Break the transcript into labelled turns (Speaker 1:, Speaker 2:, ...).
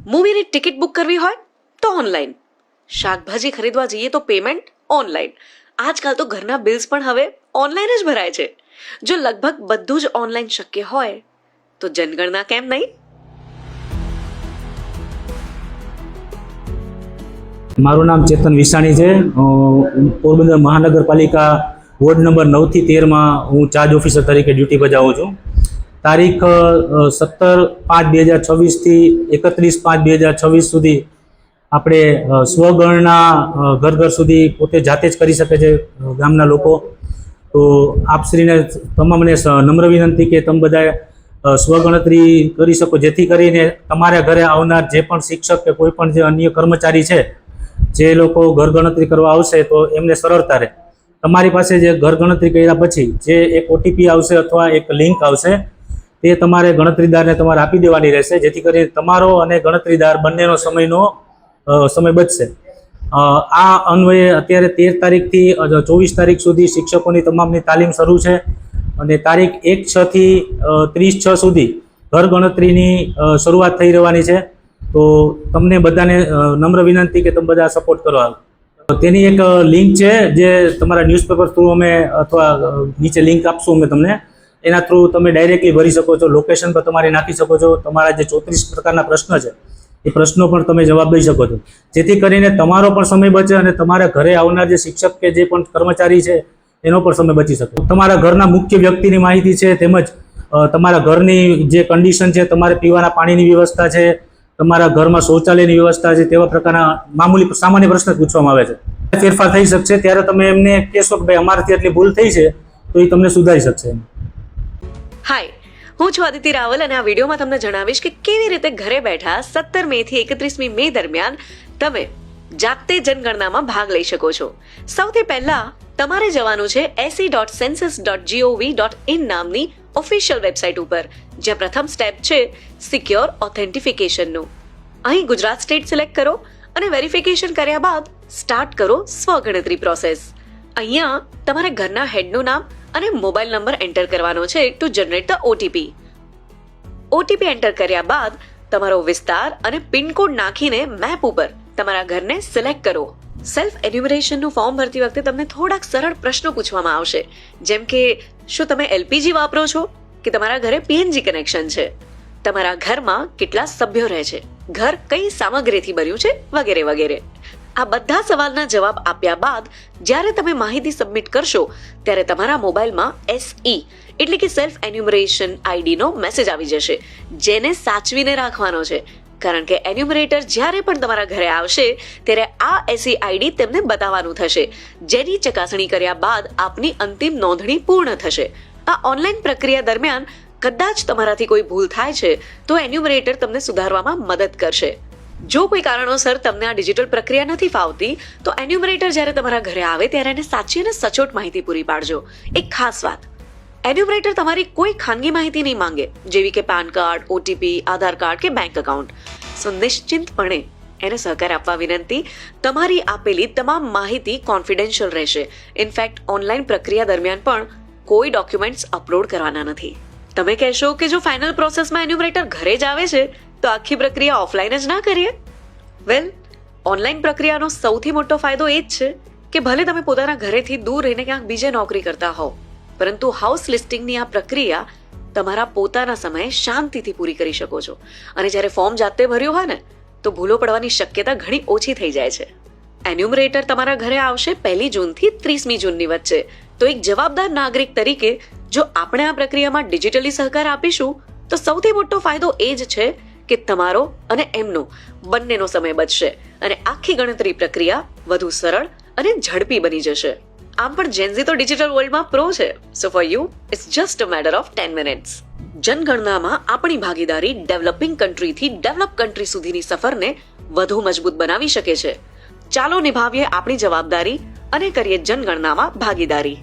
Speaker 1: મૂવીની ticket book કરવી હોય તો ઓનલાઈન, શાકભાજી ખરીદવા જઈએ તો પેમેન્ટ ઓનલાઈન. આજકાલ તો ઘરના બિલ્સ પણ હવે ઓનલાઈન જ ભરાય છે. જો લગભગ બધું જ ઓનલાઈન શક્ય હોય તો જનગણના કેમ નહીં?
Speaker 2: મારું નામ ચેતન વિસાણી છે. પોરબંદર મહાનગરપાલિકા વોર્ડ નંબર 9 થી 13માં હું ચાર્જ ઓફિસર તરીકે ડ્યુટી બજાવું છું. તારીખ 17/5/2026 થી 31/5/2026 સુધી આપણે સ્વગણના ઘર ઘર સુધી પોતે જાતે જ કરી શકે છે ગામના લોકો. તો આપશ્રીને તમામને નમ્ર વિનંતી કે તમે બધા સ્વગણતરી કરી શકો, જેથી કરીને તમારા ઘરે આવનાર જે પણ શિક્ષક કે કોઈ પણ જે અન્ય કર્મચારી છે જે લોકો ઘર ગણતરી કરવા આવશે તો એમને સરળતા રહે. તમારી પાસે જે ઘર ગણતરી કર્યા પછી જે એક ઓટીપી આવશે અથવા એક લિંક આવશે તે તમારે ગણતરીદારને તમારે આપી દેવાની રહેશે, જેથી કરીને તમારો અને ગણતરીદાર બંનેનો સમય બચશે. આ અન્વયે અત્યારે 13 તારીખથી 24 તારીખ સુધી શિક્ષકોની તમામની તાલીમ શરૂ છે અને તારીખ 1/6 થી 30/6 સુધી ઘર ગણતરીની શરૂઆત થઈ રહેવાની છે. તો તમને બધાને નમ્ર વિનંતી કે તમે બધા સપોર્ટ કરો. તેની એક લિંક છે જે તમારા ન્યૂઝપેપર થ્રુ અમે અથવા નીચે લિંક આપશું અમે તમને, એના થ્રુ તમે ડાયરેક્ટલી ભરી શકો છો. લોકેશન પર તમારે નાખી શકો છો. તમારા જે 34 પ્રકારના પ્રશ્ન છે એ પ્રશ્નો પણ તમે જવાબ દઈ શકો છો, જેથી કરીને તમારો પણ સમય બચે અને તમારા ઘરે આવનાર જે શિક્ષક કે જે પણ કર્મચારી છે એનો પણ સમય બચી શકે. તમારા ઘરના મુખ્ય વ્યક્તિની માહિતી છે, તેમજ તમારા ઘરની જે કન્ડિશન છે, તમારે પીવાના પાણીની વ્યવસ્થા છે, તમારા ઘરમાં શૌચાલયની વ્યવસ્થા છે, તેવા પ્રકારના મામૂલી સામાન્ય પ્રશ્ન પૂછવામાં આવે છે. ફેરફાર થઈ શકશે ત્યારે તમે એમને કહેશો કે ભાઈ અમારાથી આટલી ભૂલ થઈ છે, તો એ તમને સુધારી શકશે.
Speaker 1: હાય, હું છું અદિતિ રાવલ અને આ વિડીયોમાં તમને જણાવીશ કે કેવી રીતે ઘરે બેઠા 17 મે થી 31મી મે દરમિયાન તમે જાતે જનગણનામાં ભાગ લઈ શકો છો. સૌથી પહેલા તમારે જવાનું છે se.census.gov.in નામની ઓફિશિયલ વેબસાઇટ ઉપર, જ્યાં પ્રથમ સ્ટેપ છે સિક્યોર ઓથેન્ટિફિકેશનનું. અહીં ગુજરાત સ્ટેટ સિલેક્ટ કરો અને વેરિફિકેશન કર્યા બાદ સ્ટાર્ટ કરો સ્વગણતરી પ્રોસેસ. અહીંયા તમારે ઘરના હેડનું નામ અને મોબાઈલ નંબર એન્ટર કરવાનો છે to generate the OTP. OTP enter કર્યા બાદ તમારો વિસ્તાર અને પિનકોડ નાખીને મેપ ઉપર તમારા ઘરને સિલેક્ટ કરો. સેલ્ફ એન્યુમરેશનનું ફોર્મ ભરતી વખતે તમને થોડાક સરળ પ્રશ્નો પૂછવામાં આવશે, જેમ કે શું તમે એલપીજી વાપરો છો કે તમારા ઘરે પીએનજી કનેક્શન છે, તમારા ઘરમાં કેટલા સભ્યો રહે છે, ઘર કઈ સામગ્રીથી બન્યું છે, વગેરે વગેરે. આ બધા સવાલના જવાબ આપ્યા બાદ જ્યારે તમે માહિતી સબમિટ કરશો ત્યારે તમારા મોબાઈલમાં SE એટલે કે સેલ્ફ એન્યુમરેશન આઈડીનો મેસેજ આવી જશે, જેને સાચવીને રાખવાનો છે, કારણ કે એન્યુમરેટર જ્યારે પણ તમારા ઘરે આવશે ત્યારે આ SE આઈડી તેમને બતાવવાનું થશે, જેની ચકાસણી કર્યા બાદ આપની અંતિમ નોંધણી પૂર્ણ થશે. આ ઓનલાઈન પ્રક્રિયા દરમિયાન કદાચ તમારાથી કોઈ ભૂલ થાય છે તો એન્યુમરેટર તમને સુધારવામાં મદદ કરશે. જો કોઈ કારણોસર તમને આ ડિજિટલ પ્રક્રિયા નથી ફાવતી તો એન્યુમરેટર જ્યારે તમારા ઘરે આવે ત્યારે એને સાચી અને સચોટ માહિતી પૂરી પાડજો. એક ખાસ વાત, એન્યુમરેટર તમારી કોઈ ખાનગી માહિતી નહીં માંગે, જેવી કે પાન કાર્ડ, ઓટીપી, આધાર કાર્ડ કે બેંક એકાઉન્ટ. સો નિશ્ચિંતપણે એને સહકાર આપવા વિનંતી. તમારી આપેલી તમામ માહિતી કોન્ફિડેન્શિયલ રહેશે. ઇનફેક્ટ ઓનલાઈન પ્રક્રિયા દરમિયાન પણ કોઈ ડોક્યુમેન્ટ્સ અપલોડ કરવાના નથી. તમે કહેશો કે જો ફાઇનલ પ્રોસેસમાં એન્યુમરેટર ઘરે જ આવે છે તો આખી પ્રક્રિયા ઓફલાઈન જ ના કરીએ? વેલ, ઓનલાઈન પ્રક્રિયાનો સૌથી મોટો ફાયદો એ જ છે કે ભલે તમે પોતાના ઘરેથી દૂર રહીને ક્યાંક બીજે નોકરી કરતા હોવ, પરંતુ હાઉસ લિસ્ટિંગની આ પ્રક્રિયા તમારા પોતાના સમયે શાંતિથી પૂરી કરી શકો છો. અને જ્યારે ફોર્મ જાતે ભર્યું હોય ને તો ભૂલો પડવાની શક્યતા ઘણી ઓછી થઈ જાય છે. એન્યુમરેટર તમારા ઘરે આવશે 1 જૂનથી 30મી જૂનની વચ્ચે. તો એક જવાબદાર નાગરિક તરીકે જો આપણે આ પ્રક્રિયામાં ડિજિટલી સહકાર આપીશું તો સૌથી મોટો ફાયદો એ જ છે કે તમારો અને એમનો બંનેનો સમય બચશે અને આખી ગણતરી પ્રક્રિયા વધુ સરળ અને ઝડપી બની જશે. આમ પણ જેનઝી તો ડિજિટલ વર્લ્ડમાં પ્રો છે, so for you it's just a matter of 10 minutes. જનગણનામાં આપણી ભાગીદારી ડેવલપિંગ કન્ટ્રીથી ડેવલપ કન્ટ્રી સુધીની સફરને વધુ મજબૂત બનાવી શકે છે. ચાલો નિભાવીએ આપણી જવાબદારી અને કરીએ જનગણનામાં ભાગીદારી.